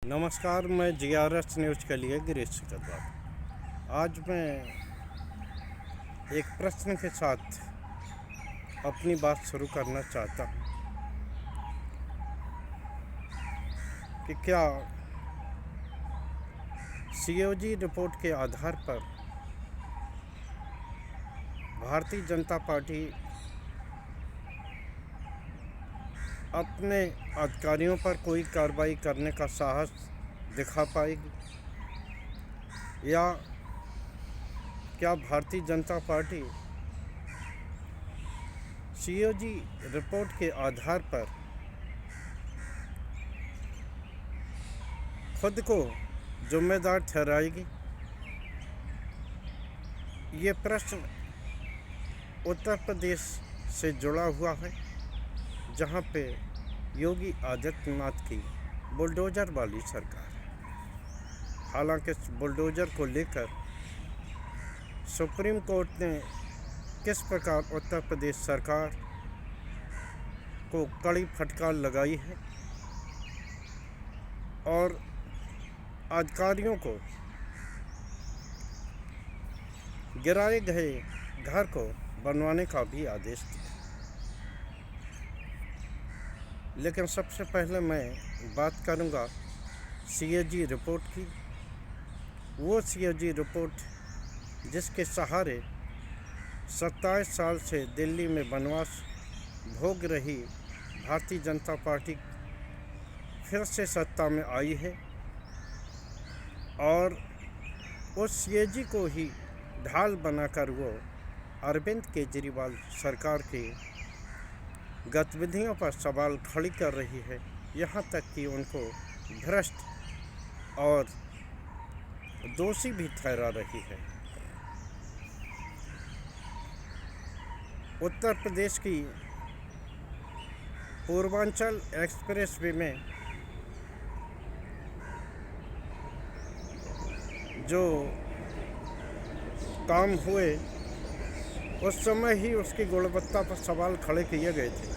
नमस्कार, मैं GRS news के लिए गिरीश कदवाल। आज मैं एक प्रश्न के साथ अपनी बात शुरू करना चाहता हूँ कि क्या COG रिपोर्ट के आधार पर भारतीय जनता पार्टी अपने अधिकारियों पर कोई कार्रवाई करने का साहस दिखा पाएगी, या क्या Bharatiya Janata party COG report के आधार पर खुद को जिम्मेदार ठहराएगी। ये प्रश्न उत्तर प्रदेश से जुड़ा हुआ है, जहाँ पे योगी आदित्यनाथ की बुलडोज़र वाली सरकार है। हालांकि बुलडोज़र को लेकर सुप्रीम कोर्ट ने किस प्रकार उत्तर प्रदेश सरकार को कड़ी फटकार लगाई है और अधिकारियों को गिराए गए घर को बनवाने का भी आदेश दिया। लेकिन सबसे पहले मैं बात करूंगा COG रिपोर्ट की। वो COG रिपोर्ट जिसके सहारे 27 साल से दिल्ली में वनवास भोग रही भारतीय जनता पार्टी फिर से सत्ता में आई है और उस COG को ही ढाल बनाकर वो अरविंद केजरीवाल सरकार की गतिविधियों पर सवाल खड़ी कर रही है, यहाँ तक कि उनको भ्रष्ट और दोषी भी ठहरा रही है। उत्तर प्रदेश की पूर्वांचल एक्सप्रेसवे में जो काम हुए उस समय ही उसकी गुणवत्ता पर सवाल खड़े किए गए थे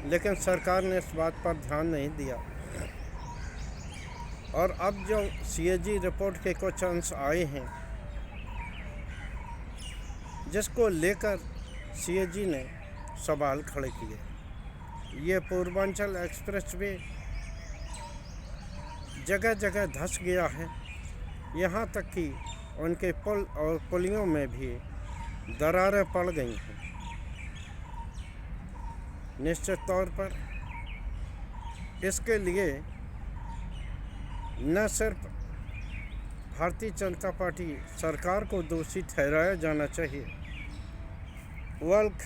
लेकिन सरकार ने इस बात पर ध्यान नहीं दिया। और अब जो COG रिपोर्ट के कुछ अंश आए हैं जिसको लेकर COG ने सवाल खड़े किए। ये पूर्वांचल एक्सप्रेसवे जगह जगह धंस गया है, यहाँ तक कि उनके पुल और पुलियों में भी दरारें पड़ गई हैं। निश्चित तौर पर इसके लिए न सिर्फ भारतीय जनता पार्टी सरकार को दोषी ठहराया जाना चाहिए, बल्कि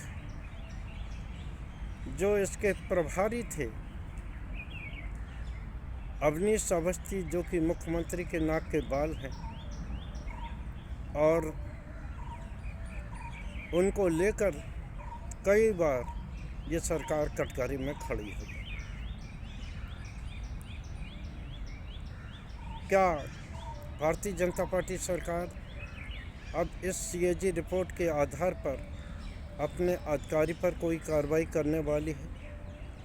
जो इसके प्रभारी थे अवनीश अवस्थी, जो कि मुख्यमंत्री के नाक के बाल हैं, और उनको लेकर कई बार ये सरकार कटघरे में खड़ी है। क्या भारतीय जनता पार्टी सरकार अब इस COG रिपोर्ट के आधार पर अपने अधिकारी पर कोई कार्रवाई करने वाली है,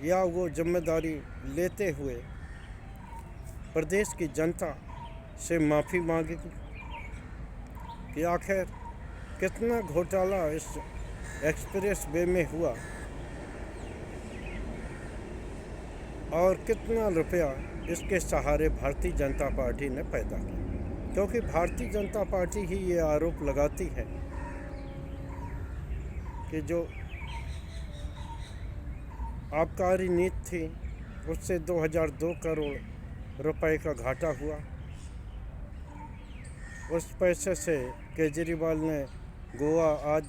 या वो जिम्मेदारी लेते हुए प्रदेश की जनता से माफ़ी मांगेगी कि आखिर कितना घोटाला इस एक्सप्रेस वे में हुआ और कितना रुपया इसके सहारे भारतीय जनता पार्टी ने पैदा किया। क्योंकि भारतीय जनता पार्टी ही ये आरोप लगाती है कि जो आबकारी नीति थी उससे 2002 करोड़ रुपए का घाटा हुआ। उस पैसे से केजरीवाल ने गोवा आज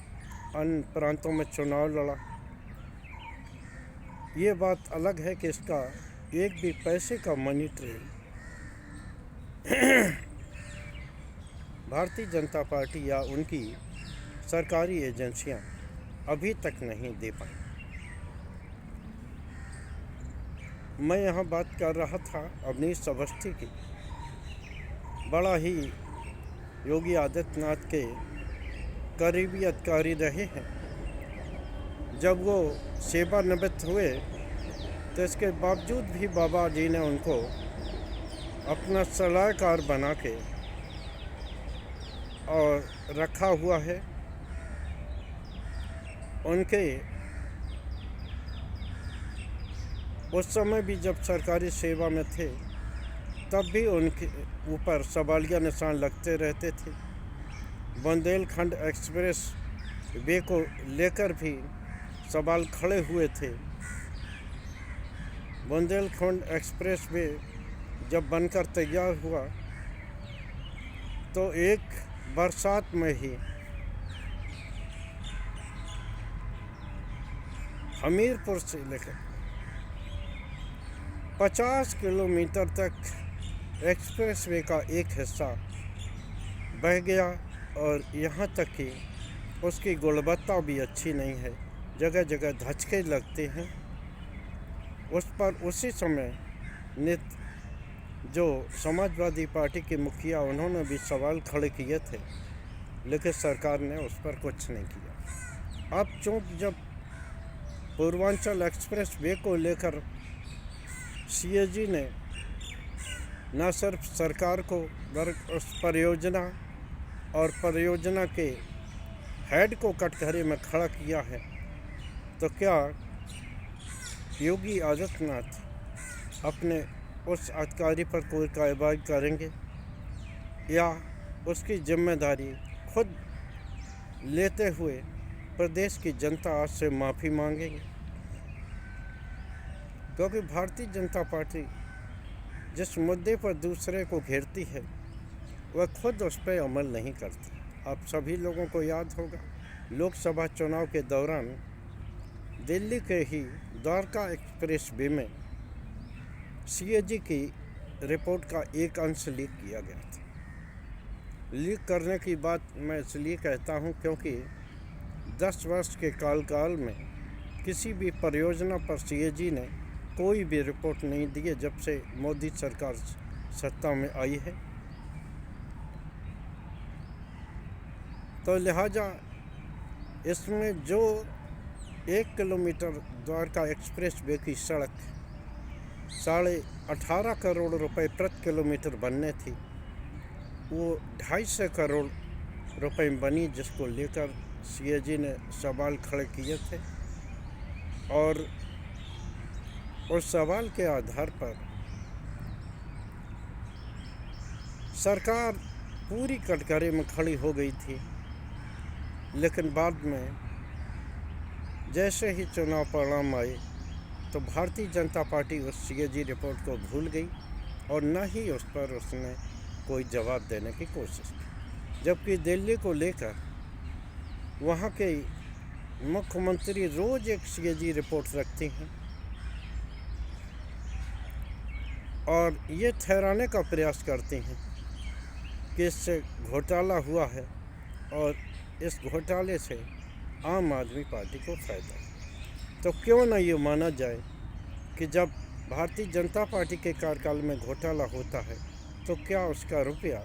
अन्य प्रांतों में चुनाव लड़ा। ये बात अलग है कि इसका एक भी पैसे का money trail Bharatiya Janata party या उनकी सरकारी एजेंसियां अभी तक नहीं दे पाई। मैं यहाँ बात कर रहा था अवनीश अवस्थी की। बड़ा ही योगी आदित्यनाथ के करीबी अधिकारी रहे हैं। जब वो सेवानिवृत्त हुए तो इसके बावजूद भी बाबा जी ने उनको अपना सलाहकार बना के और रखा हुआ है। उनके उस समय भी जब सरकारी सेवा में थे तब भी उनके ऊपर सवालिया निशान लगते रहते थे। बुंदेलखंड एक्सप्रेस वे को लेकर भी सवाल खड़े हुए थे। बुंदेलखंड एक्सप्रेस वे जब बनकर तैयार हुआ तो एक बरसात में ही हमीरपुर से लेकर 50 किलोमीटर तक एक्सप्रेसवे का एक हिस्सा बह गया और यहाँ तक कि उसकी गुणवत्ता भी अच्छी नहीं है, जगह जगह धचके लगते हैं। उस पर उसी समय जो समाजवादी पार्टी के मुखिया उन्होंने भी सवाल खड़े किए थे, लेकिन सरकार ने उस पर कुछ नहीं किया। अब चूँकि जब पूर्वांचल एक्सप्रेस वे को लेकर सीएजी ने न सिर्फ सरकार को उस परियोजना और परियोजना के हेड को कटघरे में खड़ा किया है, तो क्या योगी आदित्यनाथ अपने उस अधिकारी पर कोई कार्रवाई करेंगे या उसकी जिम्मेदारी खुद लेते हुए प्रदेश की जनता आज से माफ़ी मांगेंगे? क्योंकि भारतीय जनता पार्टी जिस मुद्दे पर दूसरे को घेरती है वह खुद उस पर अमल नहीं करती। आप सभी लोगों को याद होगा, लोकसभा चुनाव के दौरान दिल्ली के ही द्वारका एक्सप्रेस वे में सीएजी की रिपोर्ट का एक अंश लीक किया गया था। लीक करने की बात मैं इसलिए कहता हूं क्योंकि 10 वर्ष के काल में किसी भी परियोजना पर सीएजी ने कोई भी रिपोर्ट नहीं दी है जब से मोदी सरकार सत्ता में आई है। तो लिहाजा इसमें जो 1 किलोमीटर द्वारका एक्सप्रेस वे की सड़क 18.5 करोड़ रुपए प्रति किलोमीटर बनने थी, वो 250 करोड़ रुपए बनी, जिसको लेकर सीएजी ने सवाल खड़े किए थे। और उस सवाल के आधार पर सरकार पूरी कटघरे में खड़ी हो गई थी। लेकिन बाद में जैसे ही चुनाव परिणाम आए तो भारतीय जनता पार्टी उस सीएजी रिपोर्ट को भूल गई और न ही उस पर उसने कोई जवाब देने की कोशिश की। जबकि दिल्ली को लेकर वहाँ के मुख्यमंत्री रोज़ एक सीएजी रिपोर्ट रखती हैं और ये ठहराने का प्रयास करती हैं कि इससे घोटाला हुआ है और इस घोटाले से आम आदमी पार्टी को फ़ायदा है। तो क्यों ना ये माना जाए कि जब भारतीय जनता पार्टी के कार्यकाल में घोटाला होता है तो क्या उसका रुपया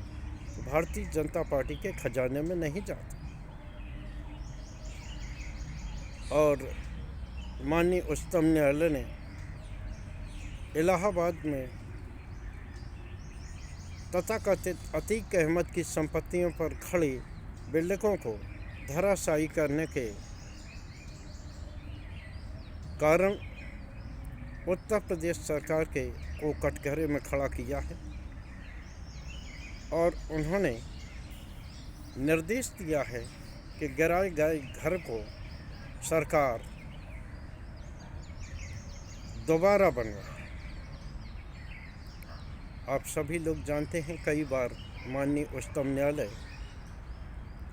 भारतीय जनता पार्टी के खजाने में नहीं जाता? और माननीय उच्चतम न्यायालय ने इलाहाबाद में तथाकथित अतीक अहमद की संपत्तियों पर खड़ी बिल्डिंगों को धराशायी करने के कारण उत्तर प्रदेश सरकार को कटघरे में खड़ा किया है और उन्होंने निर्देश दिया है कि गिराए गए घर को सरकार दोबारा बनवाए। आप सभी लोग जानते हैं, कई बार माननीय उच्चतम न्यायालय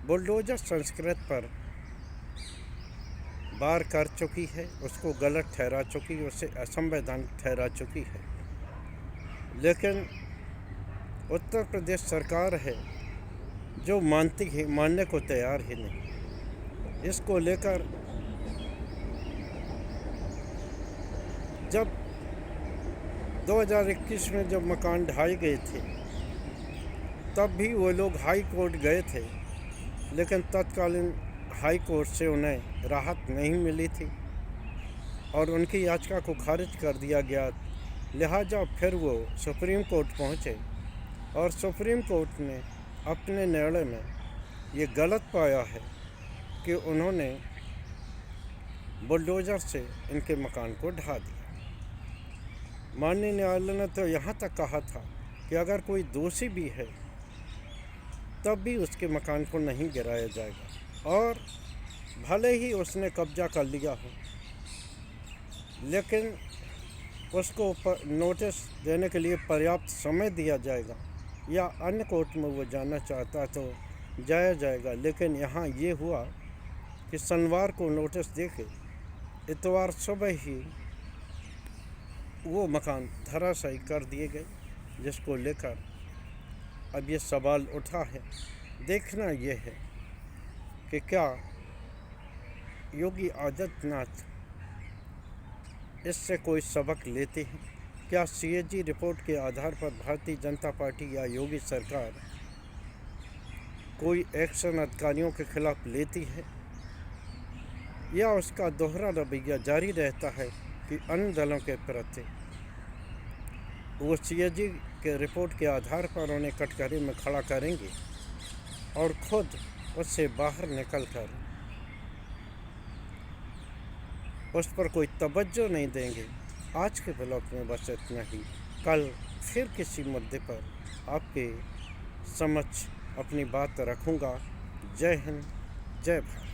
बुलडोजर संस्कृत पर बार कर चुकी है, उसको गलत ठहरा चुकी है, उसे असंवैधानिक ठहरा चुकी है। लेकिन उत्तर प्रदेश सरकार है जो मानने को तैयार ही नहीं। इसको लेकर जब 2021 में जब मकान ढाए गए थे तब भी वो लोग हाई कोर्ट गए थे, लेकिन तत्कालीन हाई कोर्ट से उन्हें राहत नहीं मिली थी और उनकी याचिका को खारिज कर दिया गया। लिहाजा फिर वो सुप्रीम कोर्ट पहुँचे और सुप्रीम कोर्ट ने अपने निर्णय में ये गलत पाया है कि उन्होंने बुलडोज़र से इनके मकान को ढा दिया। माननीय न्यायालय ने तो यहाँ तक कहा था कि अगर कोई दोषी भी है तब भी उसके मकान को नहीं गिराया जाएगा, और भले ही उसने कब्जा कर लिया हो लेकिन उसको नोटिस देने के लिए पर्याप्त समय दिया जाएगा, या अन्य कोर्ट में वो जाना चाहता तो जाया जाएगा। लेकिन यहाँ ये हुआ कि शनिवार को नोटिस देके इतवार सुबह ही वो मकान धराशायी कर दिए गए, जिसको लेकर अब ये सवाल उठा है। देखना ये है कि क्या योगी आदित्यनाथ इससे कोई सबक लेते हैं। क्या CAG रिपोर्ट के आधार पर भारतीय जनता पार्टी या योगी सरकार कोई एक्शन अधिकारियों के खिलाफ लेती है, या उसका दोहरा रवैया जारी रहता है कि अन्य दलों के प्रति वो CAG के रिपोर्ट के आधार पर उन्हें कटघरे में खड़ा करेंगे और खुद उससे बाहर निकलकर उस पर कोई तवज्जो नहीं देंगे। आज के ब्लॉग में बस इतना ही। कल फिर किसी मुद्दे पर आपके समक्ष अपनी बात रखूँगा। जय हिंद, जय भारत।